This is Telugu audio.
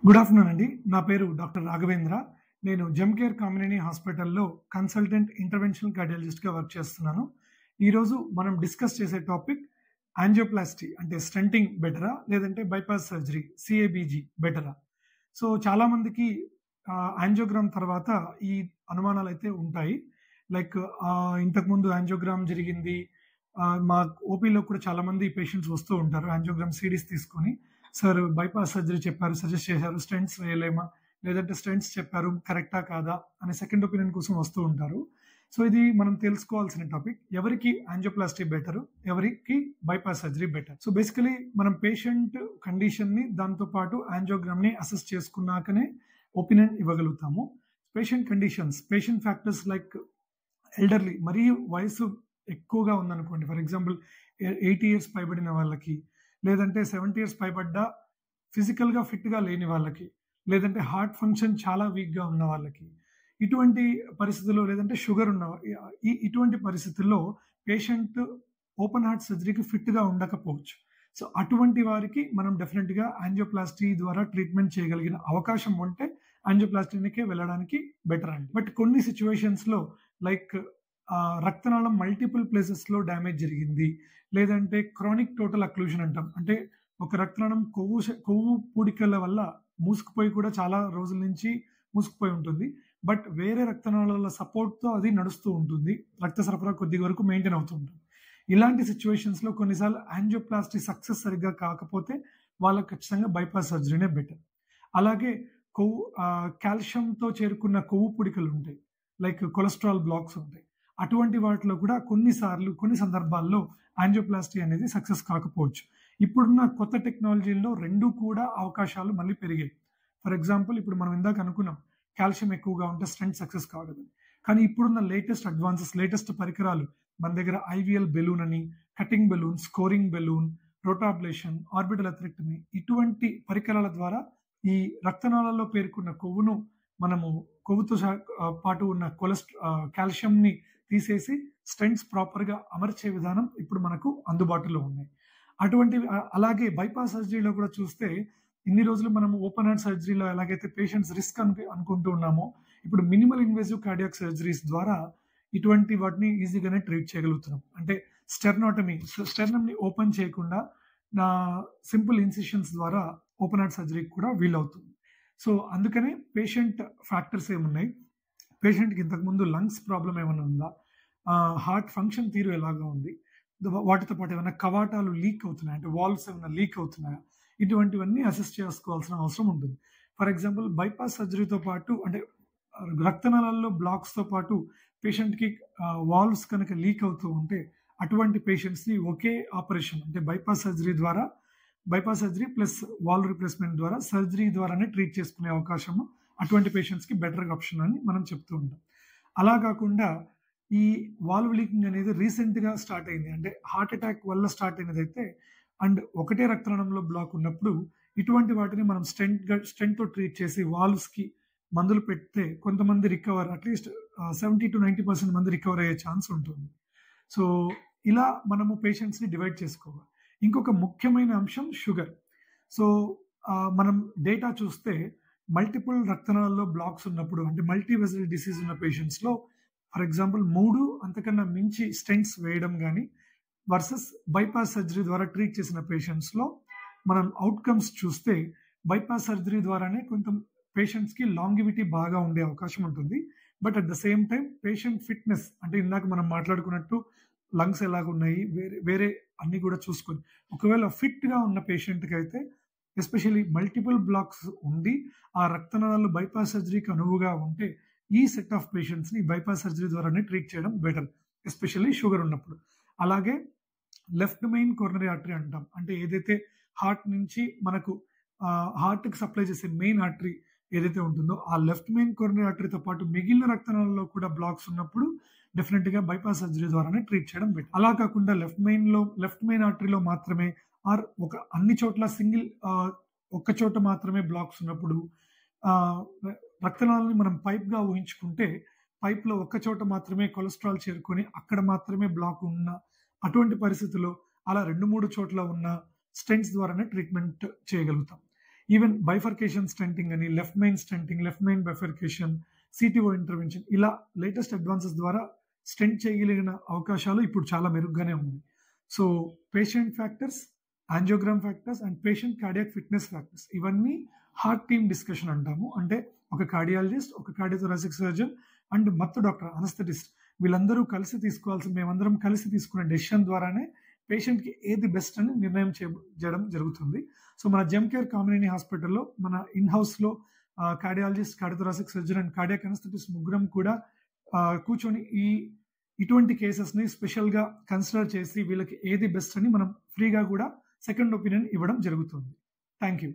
గుడ్ ఆఫ్టర్‌నూన్ అండి. నా పేరు డాక్టర్ రాఘవేంద్ర. నేను జెమ్‌కేర్ కమ్యూనిటీ హాస్పిటల్‌లో కన్సల్టెంట్ ఇంటర్వెన్షనల్ కార్డియాలజిస్ట్‌గా వర్క్ చేస్తున్నాను. ఈరోజు మనం డిస్కస్ చేసే టాపిక్ యాంజియోప్లాస్టీ అంటే స్టంటింగ్ బెటరా? లేదంటే బైపాస్ సర్జరీ సీఏబీజీ బెటరా? సో చాలామందికి యాంజియోగ్రామ్ తర్వాత ఈ అనుమానాలైతే ఉంటాయి. లైక్ ఇంతకుముందు యాంజియోగ్రామ్ జరిగింది. మా ఓపీలో కూడా చాలామంది పేషెంట్స్ వస్తూ ఉంటారు యాంజియోగ్రామ్ సీడీస్ తీసుకొని. సార్ బైపాస్ సర్జరీ చెప్పారు, సజెస్ట్ చేశారు. స్టెంట్స్ వేయలేమా? లేదంటే స్టెంట్స్ చెప్పారు కరెక్టా కాదా? అనే సెకండ్ ఒపీనియన్ కోసం వస్తూ ఉంటారు. సో ఇది మనం తెలుసుకోవాల్సిన టాపిక్. ఎవరికి యాంజియోప్లాస్టీ బెటర్, ఎవరికి bypass surgery better. So basically మనం పేషెంట్ కండిషన్ని దాంతో పాటు యాంజియోగ్రామ్ని అసెస్ చేసుకున్నాకనే ఒపీనియన్ ఇవ్వగలుగుతాము. Patient conditions, patient factors like elderly, మరీ వయసు ఎక్కువగా ఉందనుకోండి, ఫర్ ఎగ్జాంపుల్ 80 ఇయర్స్ పైబడిన వాళ్ళకి, లేదంటే 70 ఇయర్స్ పైబడ్డ ఫిజికల్‌గా ఫిట్‌గా లేని వాళ్ళకి, లేదంటే హార్ట్ ఫంక్షన్ చాలా వీక్‌గా ఉన్న వాళ్ళకి, ఇటువంటి పరిస్థితుల్లో లేదంటే షుగర్ ఉన్న ఇటువంటి పరిస్థితుల్లో పేషెంట్ ఓపెన్ హార్ట్ సర్జరీకి ఫిట్‌గా ఉండకపోవచ్చు. సో అటువంటి వారికి మనం డెఫినిట్‌గా యాంజియోప్లాస్టీ ద్వారా ట్రీట్మెంట్ చేయగలిగిన అవకాశం ఉంటే యాంజియోప్లాస్టీనికే వెళ్ళడానికి బెటర్ అండి. బట్ కొన్ని సిట్యుయేషన్స్‌లో లైక్ రక్తనాళం మల్టిపుల్ ప్లేసెస్‌లో డ్యామేజ్ జరిగింది. లేదంటే క్రానిక్ టోటల్ అక్లూజన్ అంటాం. అంటే ఒక రక్తనాళం కొవ్వు పూడికల వల్ల మూసుకుపోయి కూడా చాలా రోజుల నుంచి మూసుకుపోయి ఉంటుంది. బట్ వేరే రక్తనాళాల సపోర్ట్‌తో అది నడుస్తూ ఉంటుంది. రక్త సరఫరా కొద్ది వరకు మెయింటైన్ అవుతూ ఉంటుంది. ఇలాంటి సిట్యుయేషన్స్‌లో కొన్నిసార్లు యాంజియోప్లాస్టీ సక్సెస్ సరిగ్గా కాకపోతే వాళ్ళకి ఖచ్చితంగా బైపాస్ సర్జరీనే బెటర్. అలాగే కాల్షియంతో చేరుకున్న కొవ్వు పూడికలు ఉంటాయి. లైక్ కొలెస్ట్రాల్ బ్లాక్స్ ఉంటాయి. అటువంటి వాటిలో కూడా కొన్ని సందర్భాల్లో యాంజియోప్లాస్టీ అనేది సక్సెస్ కాకపోవచ్చు. ఇప్పుడున్న కొత్త టెక్నాలజీల్లో 2 కూడా అవకాశాలు మళ్ళీ పెరిగాయి. ఫర్ ఎగ్జాంపుల్ ఇప్పుడు మనం ఇందాక అనుకున్నాం కాల్షియం ఎక్కువగా ఉంటే స్టెంట్ సక్సెస్ కాదని. కానీ ఇప్పుడున్న లేటెస్ట్ పరికరాలు మన దగ్గర ఐవీఎల్ బెలూన్ అని, cutting balloon, scoring balloon, rotablation, orbital atherectomy ఇటువంటి పరికరాల ద్వారా ఈ రక్తనాళాల్లో పేరుకున్న కొవ్వును మనము కొవ్వుతో పాటు ఉన్న కాల్షియంని తీసేసి స్టెంట్స్ ప్రాపర్‌గా అమర్చే విధానం ఇప్పుడు మనకు అందుబాటులో ఉన్నాయి. అలాగే బైపాస్ సర్జరీలో కూడా చూస్తే ఇన్ని రోజులు మనం ఓపెన్ హార్ట్ సర్జరీలో ఎలాగైతే పేషెంట్స్ రిస్క్ అనుకుంటూ ఉన్నామో, ఇప్పుడు మినిమల్ ఇన్వేసివ్ కార్డియాక్ సర్జరీస్ ద్వారా ఇటువంటి వాటిని ఈజీగానే ట్రీట్ చేయగలుగుతున్నాం. అంటే స్టెర్నమ్‌ని ఓపెన్ చేయకుండా సింపుల్ ఇన్సిషన్స్ ద్వారా ఓపెన్ హార్ట్ సర్జరీకి కూడా వీలవుతుంది. సో అందుకనే పేషెంట్ ఫ్యాక్టర్స్ ఏమున్నాయి, పేషెంట్‌కి ఇంతకుముందు లంగ్స్ ప్రాబ్లమ్ ఏమైనా ఉందా, హార్ట్ ఫంక్షన్ తీరు ఎలాగా ఉంది, వాటితో పాటు ఏమైనా కవాటాలు లీక్ అవుతున్నాయా, అంటే వాల్వ్స్ ఏమైనా లీక్ అవుతున్నాయా, ఇటువంటివన్నీ అసెస్ చేసుకోవాల్సిన అవసరం ఉంటుంది. ఫర్ ఎగ్జాంపుల్ బైపాస్ సర్జరీతో పాటు అంటే రక్తనాళాల్లో బ్లాక్స్‌తో పాటు పేషెంట్‌కి వాల్వ్స్ కనుక లీక్ అవుతూ ఉంటే అటువంటి పేషెంట్స్‌ని ఒకే ఆపరేషన్ అంటే bypass surgery plus valve replacement ద్వారా సర్జరీ ద్వారానే ట్రీట్ చేసుకునే అవకాశము అటువంటి పేషెంట్స్‌కి బెటర్ ఆప్షన్ అని మనం చెప్తూ ఉంటాం. అలా కాకుండా ఈ వాల్వ్ లీకింగ్ అనేది రీసెంట్‌గా స్టార్ట్ అయింది. అంటే హార్ట్ అటాక్ వల్ల స్టార్ట్ అయినదైతే అండ్ ఒకటే రక్తనాళంలో బ్లాక్ ఉన్నప్పుడు ఇటువంటి వాటిని మనం స్టెంట్‌తో ట్రీట్ చేసి వాల్వ్స్‌కి మందులు పెడితే కొంతమంది రికవర్ అట్‌లీస్ట్ 70-90% మంది రికవర్ అయ్యే ఛాన్స్ ఉంటుంది. సో ఇలా మనము పేషెంట్స్‌ని డివైడ్ చేసుకోవాలి. ఇంకొక ముఖ్యమైన అంశం షుగర్. సో మనం డేటా చూస్తే మల్టిపుల్ రక్తనాళాల్లో బ్లాక్స్ ఉన్నప్పుడు అంటే మల్టీ వెసల్ డిసీజ్ ఉన్న పేషెంట్స్‌లో ఫర్ ఎగ్జాంపుల్ 3 అంతకన్నా మించి స్టెంట్స్ వేయడం గాని వర్సెస్ బైపాస్ సర్జరీ ద్వారా ట్రీట్ చేసిన పేషెంట్స్‌లో మనం అవుట్‌కమ్స్ చూస్తే బైపాస్ సర్జరీ ద్వారానే కొంత పేషెంట్స్‌కి లాంగివిటీ బాగా ఉండే అవకాశం ఉంటుంది. But at the same time patient fitness అంటే ఇందాక మనం మాట్లాడుకున్నట్టు లంగ్స్ ఎలాగున్నాయి, వేరే అన్నీ కూడా చూసుకొని ఒకవేళ ఫిట్‌గా ఉన్న పేషెంట్‌కి అయితే ఎస్పెషల్లీ మల్టిపుల్ బ్లాక్స్ ఉండి ఆ రక్తనాళాలు బైపాస్ సర్జరీకి అనువుగా ఉంటే ఈ సెట్ ఆఫ్ పేషెంట్స్‌ని బైపాస్ సర్జరీ ద్వారానే ట్రీట్ చేయడం బెటర్. ఎస్పెషల్లీ షుగర్ ఉన్నప్పుడు. అలాగే లెఫ్ట్ మెయిన్ కోరనరీ ఆర్టరీ అంటాం. అంటే ఏదైతే హార్ట్ నుంచి మనకు హార్ట్‌కి సప్లై చేసే మెయిన్ ఆర్టరీ ఏదైతే ఉంటుందో ఆ లెఫ్ట్ మెయిన్ కోరనరీ ఆర్టరీతో పాటు మిగిలిన రక్తనాళాల్లో కూడా బ్లాక్స్ ఉన్నప్పుడు డెఫినిట్‌గా బైపాస్ సర్జరీ ద్వారానే ట్రీట్ చేయడం బెటర్. అలా కాకుండా లెఫ్ట్ మెయిన్ ఆర్టరీలో మాత్రమే అన్ని చోట్ల ఒక్క చోట మాత్రమే బ్లాక్స్ ఉన్నప్పుడు రక్తనాళాన్ని మనం పైప్‌గా ఊహించుకుంటే పైప్‌లో ఒక్క చోట మాత్రమే కొలెస్ట్రాల్ చేరుకొని అక్కడ మాత్రమే బ్లాక్ ఉన్న అటువంటి పరిస్థితుల్లో అలా 2, 3 చోట్ల ఉన్న స్టెంట్స్ ద్వారానే ట్రీట్మెంట్ చేయగలుగుతాం. ఈవెన్ బైఫర్కేషన్ స్టెంటింగ్ అని, left main stenting, left main bifurcation, CTO intervention, ఇలా లేటెస్ట్ అడ్వాన్సెస్ ద్వారా స్టెంట్ చేయగలిగిన అవకాశాలు ఇప్పుడు చాలా మెరుగ్గానే ఉంది. So patient factors, angiogram factors and patient cardiac fitness factors, ఇవన్నీ హార్ట్ టీమ్ డిస్కషన్ అంటాము. అంటే ఒక కార్డియాలజిస్ట్, ఒక కార్డియోథొరాసిక్ సర్జన్ అండ్ మత్తు డాక్టర్, అనస్థెటిస్ట్, వీళ్ళందరూ కలిసి మేమందరం కలిసి తీసుకునే డెసిషన్ ద్వారానే పేషెంట్కి ఏది బెస్ట్ అని నిర్ణయం చేయడం జరుగుతుంది. సో మన జెమ్కేర్ కామినేని హాస్పిటల్లో మన ఇన్ హౌస్లో cardiologist, cardiothoracic surgeon and cardiac anaesthetist ముగ్గురం కూడా కూర్చొని ఇటువంటి కేసెస్ని స్పెషల్గా కన్సిడర్ చేసి వీళ్ళకి ఏది బెస్ట్ అని మనం ఫ్రీగా కూడా సెకండ్ ఒపీనియన్ ఇవ్వడం జరుగుతుంది. Thank you.